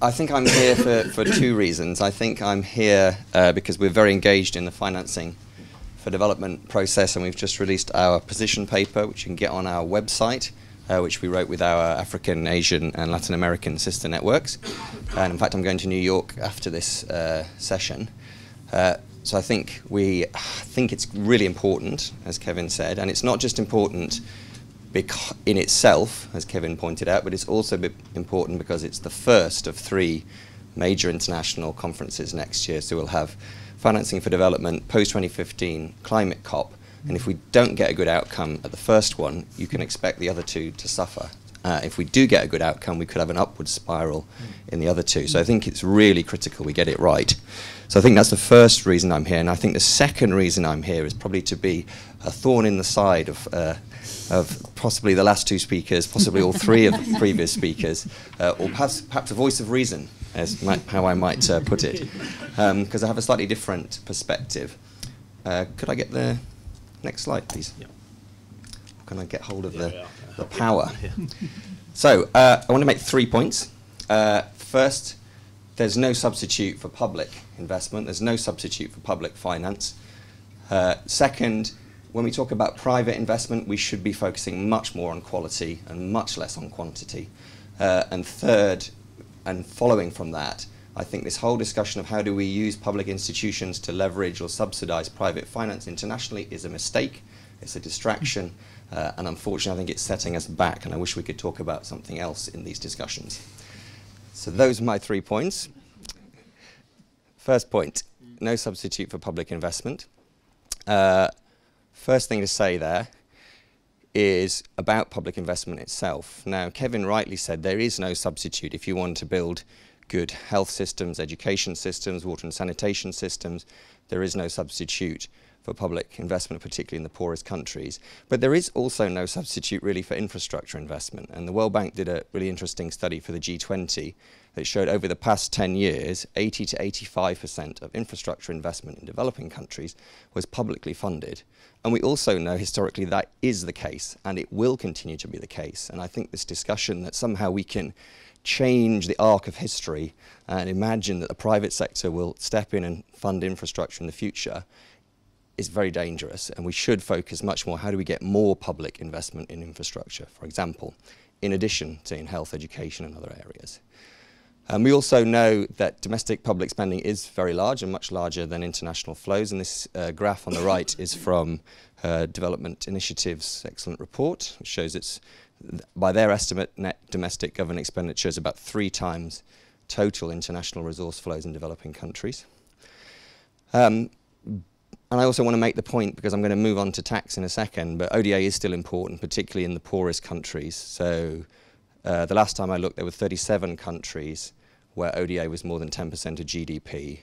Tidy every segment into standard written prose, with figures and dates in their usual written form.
I think I'm here for two reasons. I think I'm here because we're very engaged in the financing for development process, and we've just released our position paper, which you can get on our website, which we wrote with our African, Asian and Latin American sister networks. And in fact, I'm going to New York after this session. So I think it's really important, as Kevin said, and it's not just important in itself, as Kevin pointed out, but it's also important because it's the first of 3 major international conferences next year. So we'll have financing for development, post-2015 climate COP, and if we don't get a good outcome at the first one, you can expect the other 2 to suffer. If we do get a good outcome, we could have an upward spiral in the other 2. So I think it's really critical we get it right. So I think that's the first reason I'm here, and I think the second reason I'm here is probably to be a thorn in the side of possibly the last 2 speakers, possibly all 3 of the previous speakers, or perhaps a voice of reason, as how I might put it, because I have a slightly different perspective. Could I get the next slide, please? Yeah. Can I get hold of the power? So I want to make 3 points. First, there's no substitute for public investment. There's no substitute for public finance. Second, when we talk about private investment, we should be focusing much more on quality and much less on quantity. And third, and following from that, I think this whole discussion of how do we use public institutions to leverage or subsidize private finance internationally is a mistake. It's a distraction, and unfortunately I think it's setting us back, and I wish we could talk about something else in these discussions. So those are my 3 points. First point, no substitute for public investment. First thing to say there is about public investment itself. Now, Kevin rightly said there is no substitute if you want to build good health systems, education systems, water and sanitation systems. There is no substitute for public investment, particularly in the poorest countries. But there is also no substitute really for infrastructure investment. And the World Bank did a really interesting study for the G20 that showed over the past 10 years, 80 to 85% of infrastructure investment in developing countries was publicly funded. And we also know historically that is the case, and it will continue to be the case. And I think this discussion that somehow we can change the arc of history and imagine that the private sector will step in and fund infrastructure in the future is very dangerous, and we should focus much more how do we get more public investment in infrastructure, for example, in addition to in health, education and other areas. We also know that domestic public spending is very large and much larger than international flows, and this graph on the right is from Development Initiative's excellent report, which shows it's, by their estimate, net domestic government expenditure is about 3 times total international resource flows in developing countries. And I also want to make the point, because I'm going to move on to tax in a second, but ODA is still important, particularly in the poorest countries. So the last time I looked, there were 37 countries where ODA was more than 10% of GDP.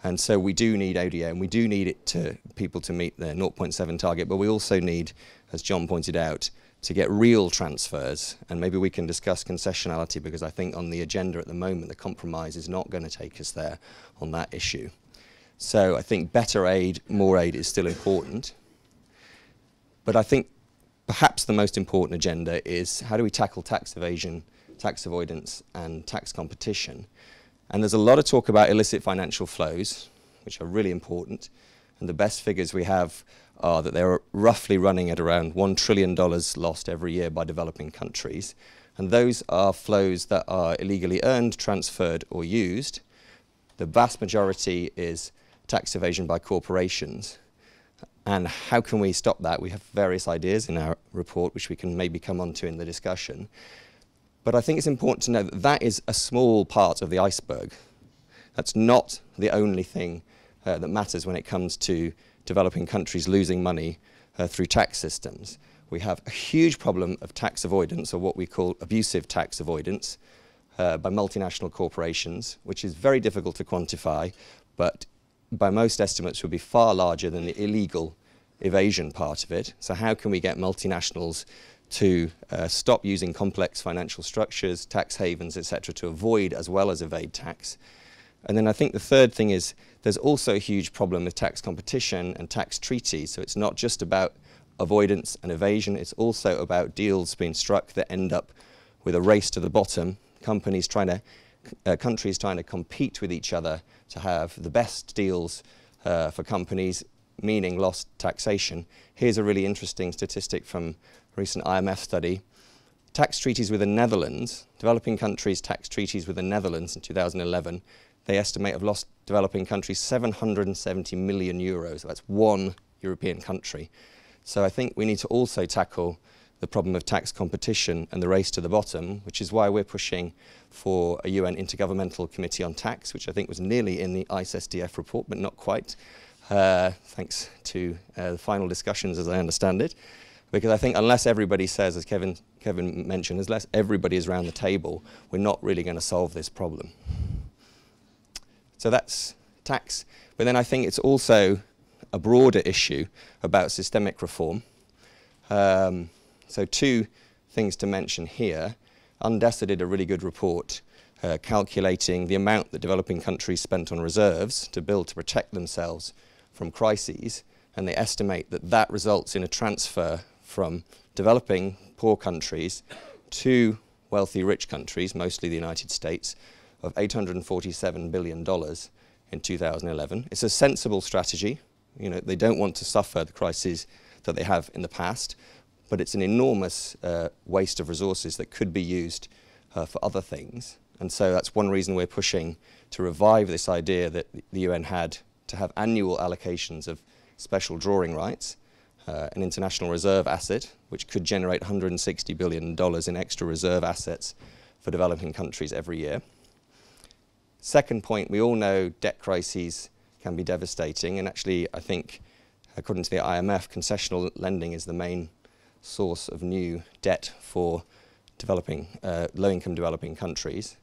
And so we do need ODA, and we do need it to people to meet the 0.7 target, but we also need, as John pointed out, to get real transfers. And maybe we can discuss concessionality, because I think on the agenda at the moment, the compromise is not going to take us there on that issue. So I think better aid, more aid is still important. But I think perhaps the most important agenda is how do we tackle tax evasion, tax avoidance and tax competition. And there's a lot of talk about illicit financial flows, which are really important. And the best figures we have are that they're roughly running at around $1 trillion lost every year by developing countries. And those are flows that are illegally earned, transferred or used. The vast majority is tax evasion by corporations. And how can we stop that? We have various ideas in our report, which we can maybe come on to in the discussion. But I think it's important to know that that is a small part of the iceberg. That's not the only thing that matters when it comes to developing countries losing money through tax systems. We have a huge problem of tax avoidance, or what we call abusive tax avoidance, by multinational corporations, which is very difficult to quantify, but by most estimates would be far larger than the illegal evasion part of it. So how can we get multinationals to stop using complex financial structures, tax havens, etc., to avoid as well as evade tax? And then I think the third thing is there's also a huge problem with tax competition and tax treaties. So it's not just about avoidance and evasion, it's also about deals being struck that end up with a race to the bottom, companies trying to countries trying to compete with each other to have the best deals for companies, meaning lost taxation. Here's a really interesting statistic from a recent IMF study. Tax treaties with the Netherlands, developing countries' tax treaties with the Netherlands in 2011, they estimate have lost developing countries 770 million euros. That's one European country. So I think we need to also tackle the problem of tax competition and the race to the bottom, which is why we're pushing for a UN Intergovernmental Committee on Tax, which I think was nearly in the ICE-SDF report, but not quite, thanks to the final discussions as I understand it. Because I think unless everybody says, as Kevin mentioned, unless everybody is around the table, we're not really going to solve this problem. So that's tax. But then I think it's also a broader issue about systemic reform. So two things to mention here. UNDESA did a really good report calculating the amount that developing countries spent on reserves to build to protect themselves from crises, and they estimate that that results in a transfer from developing poor countries to wealthy rich countries, mostly the United States, of $847 billion in 2011. It's a sensible strategy. You know, they don't want to suffer the crises that they have in the past, but it's an enormous waste of resources that could be used for other things. And so that's one reason we're pushing to revive this idea that the UN had to have annual allocations of special drawing rights, an international reserve asset, which could generate $160 billion in extra reserve assets for developing countries every year. Second point, we all know debt crises can be devastating, and actually I think, according to the IMF, concessional lending is the main source of new debt for low-income developing countries.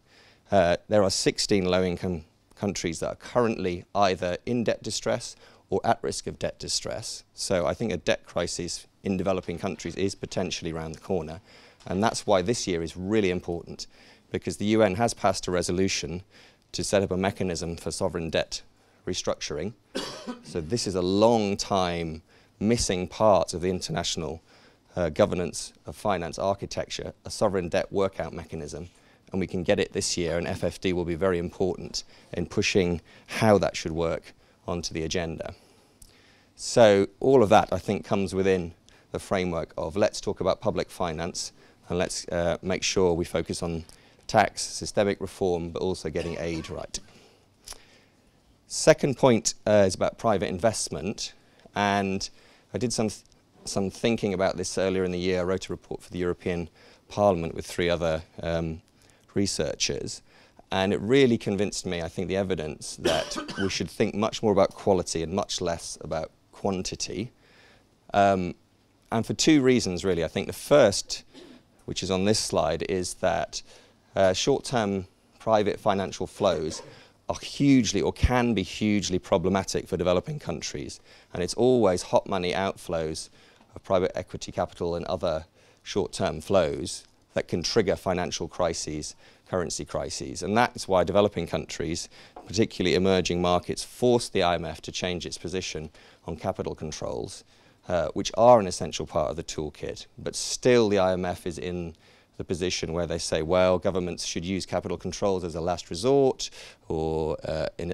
There are 16 low-income countries that are currently either in debt distress or at risk of debt distress. So I think a debt crisis in developing countries is potentially around the corner. And that's why this year is really important, because the UN has passed a resolution to set up a mechanism for sovereign debt restructuring. So this is a long time missing part of the international governance of finance architecture, a sovereign debt workout mechanism. And we can get it this year, and FFD will be very important in pushing how that should work onto the agenda. So all of that, I think, comes within the framework of let's talk about public finance, and let's make sure we focus on tax, systemic reform, but also getting aid right. Second point is about private investment, and I did some thinking about this earlier in the year. I wrote a report for the European Parliament with 3 other researchers, and it really convinced me, I think, the evidence that we should think much more about quality and much less about quantity. And for 2 reasons, really. I think the first, which is on this slide, is that short-term private financial flows are hugely, or can be hugely, problematic for developing countries. And it's always hot money outflows of private equity capital and other short-term flows that can trigger financial crises, currency crises. And that's why developing countries, particularly emerging markets, forced the IMF to change its position on capital controls, which are an essential part of the toolkit. But still the IMF is in the position where they say, well, governments should use capital controls as a last resort or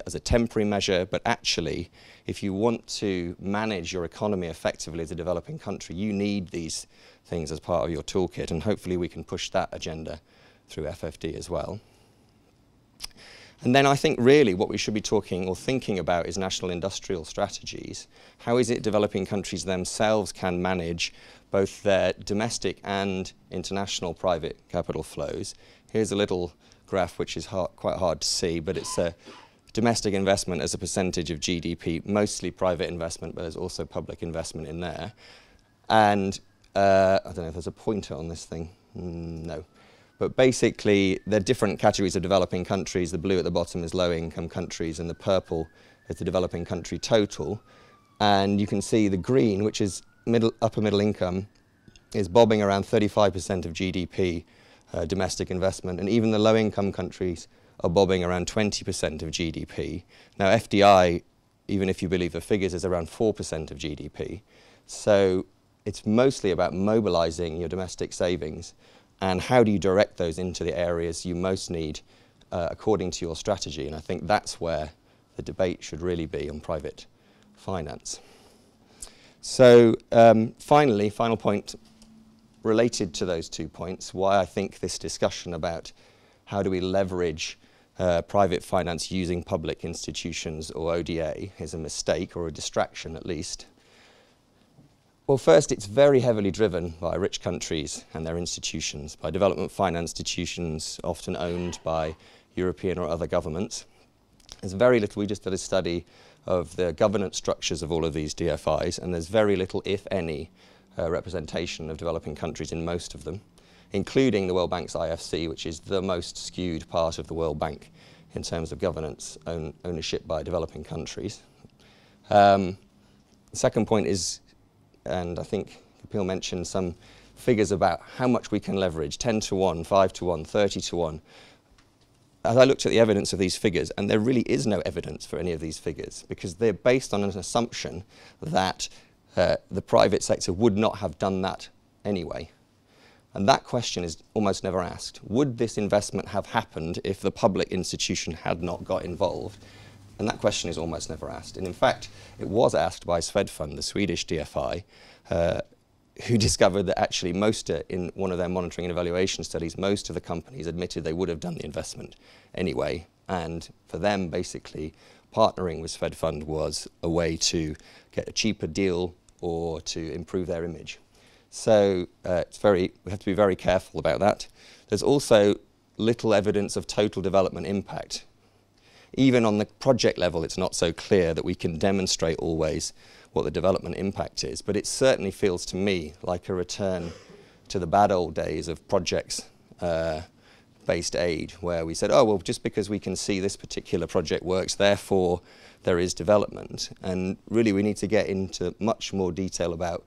as a temporary measure. But actually, if you want to manage your economy effectively as a developing country, you need these things as part of your toolkit. And hopefully we can push that agenda through FFD as well. And then I think really what we should be talking or thinking about is national industrial strategies. How is it developing countries themselves can manage both their domestic and international private capital flows? Here's a little graph which is quite hard to see, but it's a domestic investment as a percentage of GDP, mostly private investment, but there's also public investment in there. And I don't know if there's a pointer on this thing. No. But basically, there are different categories of developing countries. The blue at the bottom is low-income countries, and the purple is the developing country total. And you can see the green, which is upper middle income, is bobbing around 35% of GDP domestic investment, and even the low-income countries are bobbing around 20% of GDP. Now, FDI, even if you believe the figures, is around 4% of GDP. So it's mostly about mobilizing your domestic savings, and how do you direct those into the areas you most need according to your strategy. And I think that's where the debate should really be on private finance. So finally, final point related to those 2 points, why I think this discussion about how do we leverage private finance using public institutions or ODA is a mistake, or a distraction at least. Well, first, it's very heavily driven by rich countries and their institutions, by development finance institutions often owned by European or other governments. There's very little, we just did a study of the governance structures of all of these DFIs, and there's very little, if any, representation of developing countries in most of them, including the World Bank's IFC, which is the most skewed part of the World Bank in terms of governance ownership by developing countries. The second point is, and I think Kapil mentioned some figures about how much we can leverage, 10 to 1, 5 to 1, 30 to 1. As I looked at the evidence of these figures, and there really is no evidence for any of these figures, because they're based on an assumption that the private sector would not have done that anyway. And that question is almost never asked. Would this investment have happened if the public institution had not got involved? And that question is almost never asked. And in fact, it was asked by Swedfund, the Swedish DFI, who discovered that actually in one of their monitoring and evaluation studies, most of the companies admitted they would have done the investment anyway. And for them, basically, partnering with Swedfund was a way to get a cheaper deal or to improve their image. So we have to be very careful about that. There's also little evidence of total development impact. Even on the project level, it's not so clear that we can demonstrate always what the development impact is, but it certainly feels to me like a return to the bad old days of projects-based aid, where we said, oh, well, just because we can see this particular project works, therefore there is development. And really we need to get into much more detail about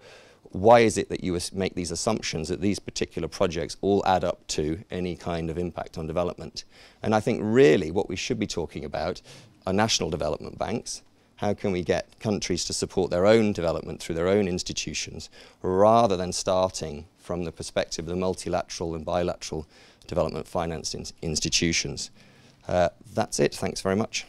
why is it that you make these assumptions that these particular projects all add up to any kind of impact on development. And I think really what we should be talking about are national development banks. How can we get countries to support their own development through their own institutions, rather than starting from the perspective of the multilateral and bilateral development finance institutions. That's it. Thanks very much.